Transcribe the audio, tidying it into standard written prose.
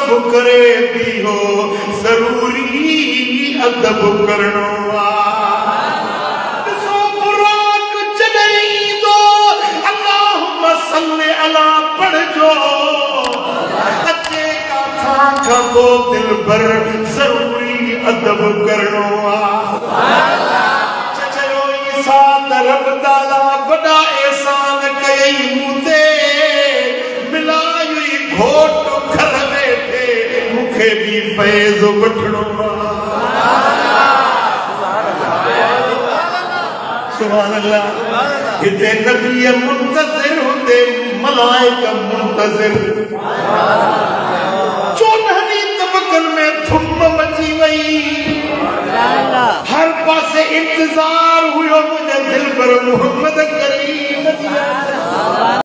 सब करे दियो जरूरी अदब करणो सो बुराक चढ़ई दो अल्लाहुम्मा सल्ली अला पढ़ जो अच्छे का वो दिल भर जरूरी अदब करणो चचरो ईसा रब ताला बड़ा एहसान कई मुते मिलाई घोट घर वेठे मुखे भी फैज़ वठणो सुभान अल्लाह किते नबी मुंतज़िर होते मलाइका मुंतज़िर चौधरी तबकन में धुम मची वई हर पासे इंतजार हुयो मुझे दिल पर मोहम्मद कर